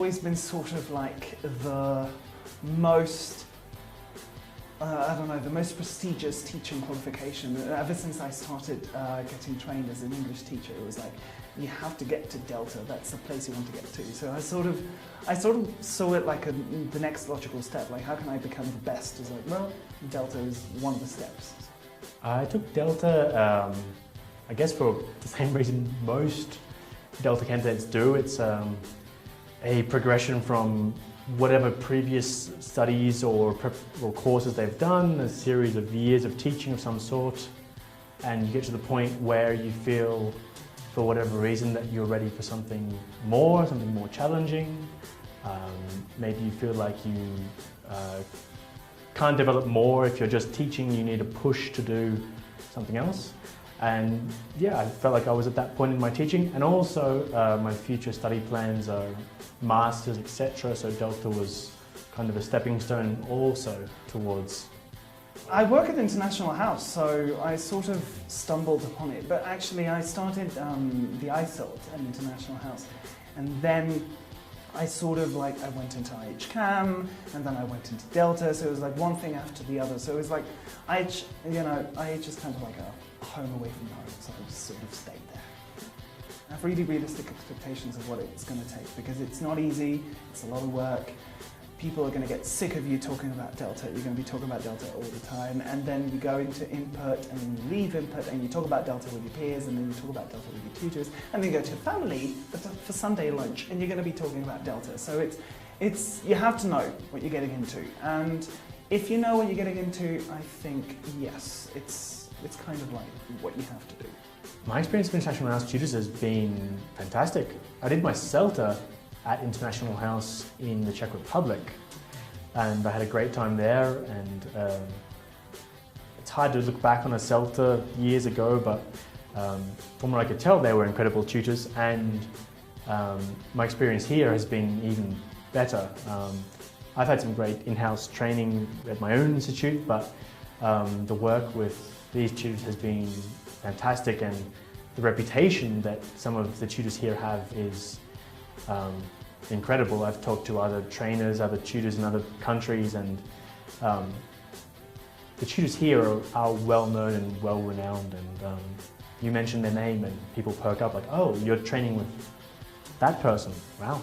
Always been sort of like the most, I don't know, the most prestigious teaching qualification. Ever since I started getting trained as an English teacher, it was like, you have to get to Delta, that's the place you want to get to. So I sort of saw it like the next logical step, like how can I become the best? It's like, well, Delta is one of the steps. I took Delta, I guess for the same reason most Delta candidates do. It's a progression from whatever previous studies or courses they've done, a series of years of teaching of some sort, and you get to the point where you feel, for whatever reason, that you're ready for something more challenging. Maybe you feel like you can't develop more if you're just teaching, you need a push to do something else. And yeah, I felt like I was at that point in my teaching, and also my future study plans are masters, etc. So Delta was kind of a stepping stone also towards. I work at International House, so I sort of stumbled upon it, but actually I started the ISILT at International House, and then I sort of like, I went into IHCAM, and then I went into Delta, so it was like one thing after the other. So it was like, IH is kind of like a home away from home, so I just sort of stayed there. I have really realistic expectations of what it's going to take, because it's not easy, it's a lot of work. People are going to get sick of you talking about Delta. You're going to be talking about Delta all the time, and then you go into input, and then you leave input, and you talk about Delta with your peers, and then you talk about Delta with your tutors, and then you go to family for Sunday lunch, and you're going to be talking about Delta. So you have to know what you're getting into, and if you know what you're getting into, I think yes, it's kind of like what you have to do. My experience with International House tutors has been fantastic. I did my CELTA at International House in the Czech Republic, and I had a great time there. And it's hard to look back on a CELTA years ago, but from what I could tell, they were incredible tutors, and my experience here has been even better. I've had some great in-house training at my own institute, but the work with these tutors has been fantastic, and the reputation that some of the tutors here have is incredible. I've talked to other trainers, other tutors in other countries, and the tutors here are well known and well renowned, and you mention their name and people perk up like, oh, you're training with that person, wow.